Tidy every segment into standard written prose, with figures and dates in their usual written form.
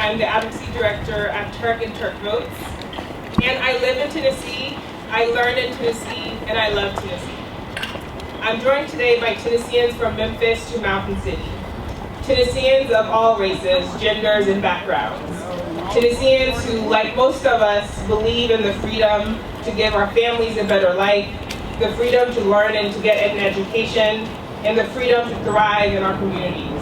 I'm the Advocacy Director at TIRRC and TIRRC Votes. And I live in Tennessee, I learned in Tennessee, and I love Tennessee. I'm joined today by Tennesseans from Memphis to Mountain City. Tennesseans of all races, genders, and backgrounds. Tennesseans who, like most of us, believe in the freedom to give our families a better life, the freedom to learn and to get an education, and the freedom to thrive in our communities.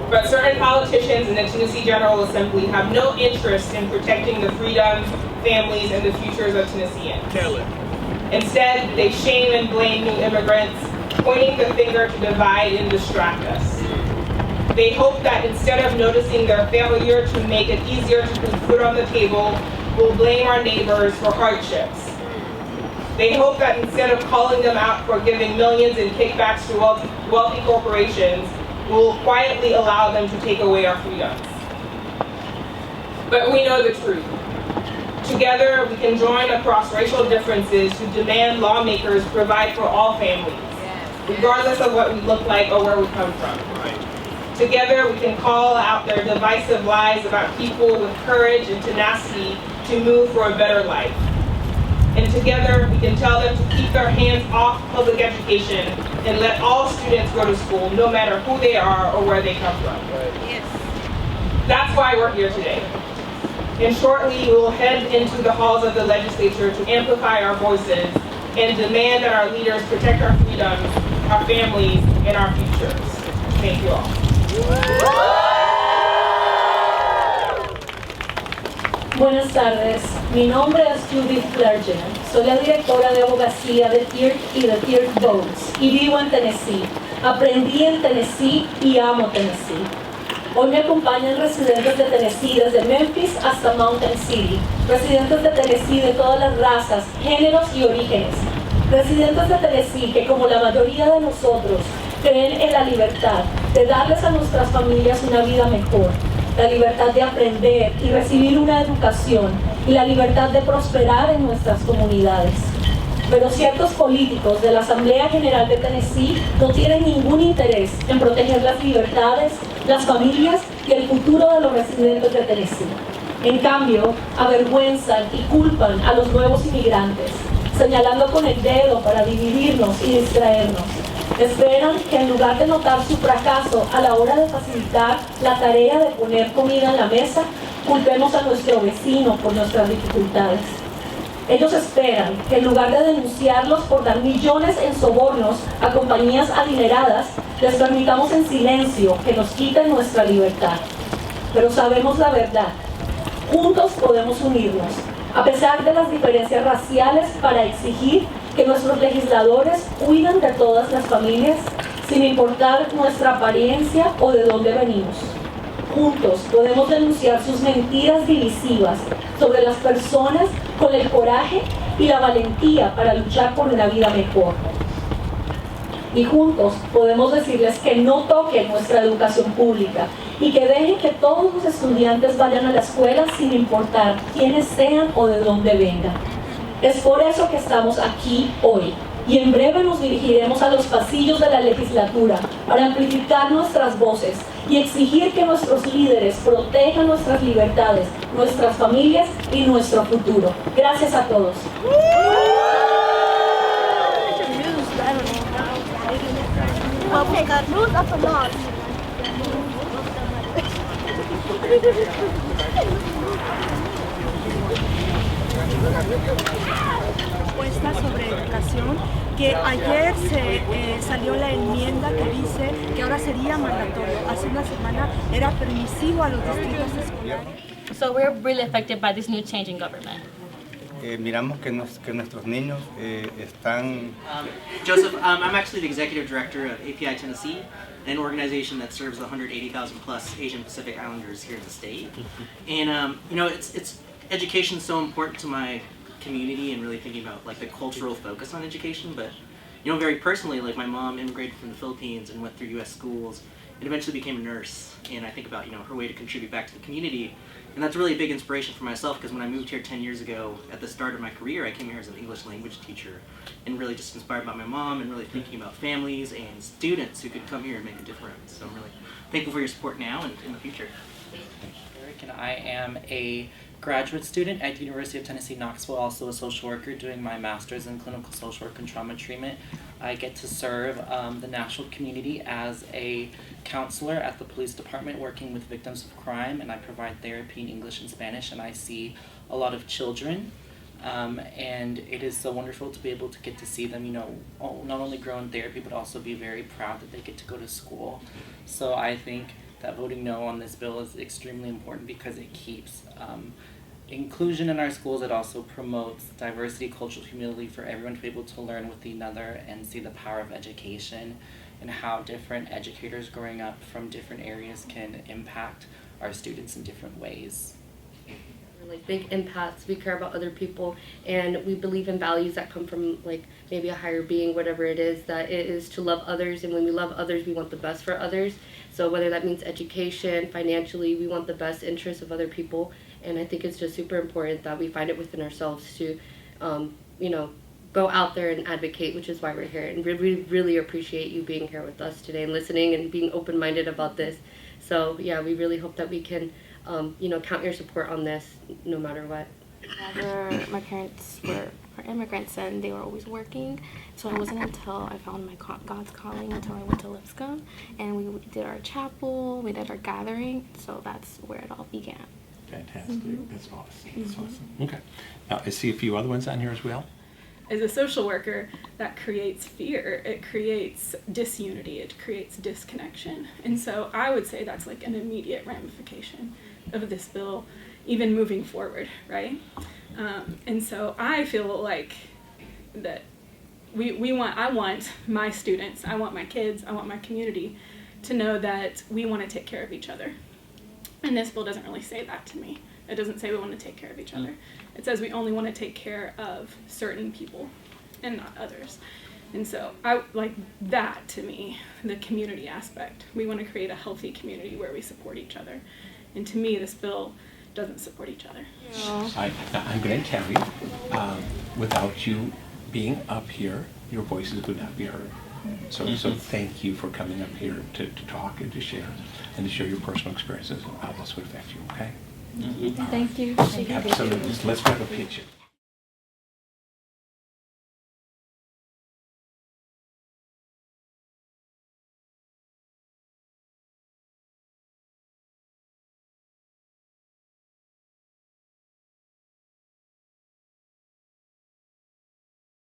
But certain politicians in the Tennessee General Assembly have no interest in protecting the freedoms, families, and the futures of Tennesseans. Instead, they shame and blame new immigrants, pointing the finger to divide and distract us. They hope that instead of noticing their failure to make it easier to put food on the table, we'll blame our neighbors for hardships. They hope that instead of calling them out for giving millions in kickbacks to wealthy corporations, we'll quietly allow them to take away our freedoms. But we know the truth. Together, we can join across racial differences to demand lawmakers provide for all families, regardless of what we look like or where we come from. Together, we can call out their divisive lies about people with courage and tenacity to move for a better life. And together, we can tell them to keep their hands off public education and let all students go to school, no matter who they are or where they come from. That's why we're here today. And shortly, we will head into the halls of the legislature to amplify our voices and demand that our leaders protect our freedoms, our families, and our futures. Thank you all. Buenas tardes, mi nombre es Judith Clergen, soy la directora de abogacía de TIRRC y de TIRRC Votes y vivo en Tennessee. Aprendí en Tennessee y amo Tennessee. Hoy me acompañan residentes de Tennessee desde Memphis hasta Mountain City, residentes de Tennessee de todas las razas, géneros y orígenes, residentes de Tennessee que como la mayoría de nosotros creen en la libertad de darles a nuestras familias una vida mejor, la libertad de aprender y recibir una educación y la libertad de prosperar en nuestras comunidades. Pero ciertos políticos de la Asamblea General de Tennessee no tienen ningún interés en proteger las libertades, las familias y el futuro de los residentes de Tennessee. En cambio, avergüenzan y culpan a los nuevos inmigrantes, señalando con el dedo para dividirnos y distraernos. Esperan que en lugar de notar su fracaso a la hora de facilitar la tarea de poner comida en la mesa, culpemos a nuestro vecino por nuestras dificultades. Ellos esperan que en lugar de denunciarlos por dar millones en sobornos a compañías adineradas, les permitamos en silencio que nos quiten nuestra libertad. Pero sabemos la verdad. Juntos podemos unirnos, a pesar de las diferencias raciales, para exigir que nuestros legisladores cuiden de todas las familias, sin importar nuestra apariencia o de dónde venimos. Juntos podemos denunciar sus mentiras divisivas sobre las personas con el coraje y la valentía para luchar por una vida mejor. Y juntos podemos decirles que no toquen nuestra educación pública y que dejen que todos los estudiantes vayan a la escuela sin importar quiénes sean o de dónde vengan. Es por eso que estamos aquí hoy. Y en breve nos dirigiremos a los pasillos de la legislatura para amplificar nuestras voces y exigir que nuestros líderes protejan nuestras libertades, nuestras familias y nuestro futuro. Gracias a todos. Propuesta sobre educación, que ayer salió la enmienda que dice que ahora sería mandatorio. Hace una semana era permisivo a los distritos escolares. So we're really affected by this new change in government. Miramos que nuestros niños están... Joseph, I'm actually the executive director of API Tennessee, an organization that serves the 180,000 plus Asian Pacific Islanders here in the state. And you know, it's education is so important to my community and really thinking about like the cultural focus on education. But you know, very personally, like my mom immigrated from the Philippines and went through U.S. schools and eventually became a nurse. And I think about, you know, her way to contribute back to the community. And that's really a big inspiration for myself, because when I moved here 10 years ago, at the start of my career, I came here as an English language teacher and really just inspired by my mom and really thinking about families and students who could come here and make a difference. So I'm really thankful for your support now and in the future. Eric, and I am a graduate student at the University of Tennessee, Knoxville, also a social worker doing my master's in clinical social work and trauma treatment. I get to serve the national community as a counselor at the police department working with victims of crime, and I provide therapy in English and Spanish, and I see a lot of children. And it is so wonderful to be able to get to see them, you know, not only grow in therapy, but also be very proud that they get to go to school. So I think that voting no on this bill is extremely important because it keeps inclusion in our schools. It also promotes diversity, cultural humility for everyone to be able to learn with another and see the power of education and how different educators growing up from different areas can impact our students in different ways. Like big impacts. We care about other people, and we believe in values that come from like maybe a higher being, whatever it is, that it is to love others, and when we love others we want the best for others. So whether that means education, financially, we want the best interests of other people, and I think it's just super important that we find it within ourselves to you know, go out there and advocate, which is why we're here, and we really appreciate you being here with us today and listening and being open-minded about this. So yeah, we really hope that we can you know, count your support on this no matter what. My parents were immigrants and they were always working, so it wasn't until I found my God's calling until I went to Lipscomb and we did our chapel, we did our gathering, so that's where it all began. Fantastic. That's awesome. That's awesome. Okay. Now I see a few other ones on here as well. As a social worker, that creates fear, it creates disunity, it creates disconnection. And so I would say that's like an immediate ramification of this bill, even moving forward, right? And so I feel like that I want my students, I want my kids, I want my community to know that we want to take care of each other. And this bill doesn't really say that to me. It doesn't say we want to take care of each other. It says we only want to take care of certain people and not others. And so I like that to me, the community aspect. We want to create a healthy community where we support each other. And to me, this bill doesn't support each other. I'm going to tell you, without you being up here, your voices would not be heard. So thank you for coming up here to talk and to share your personal experiences and how this would affect you, okay? Thank you. Absolutely. Let's grab a picture.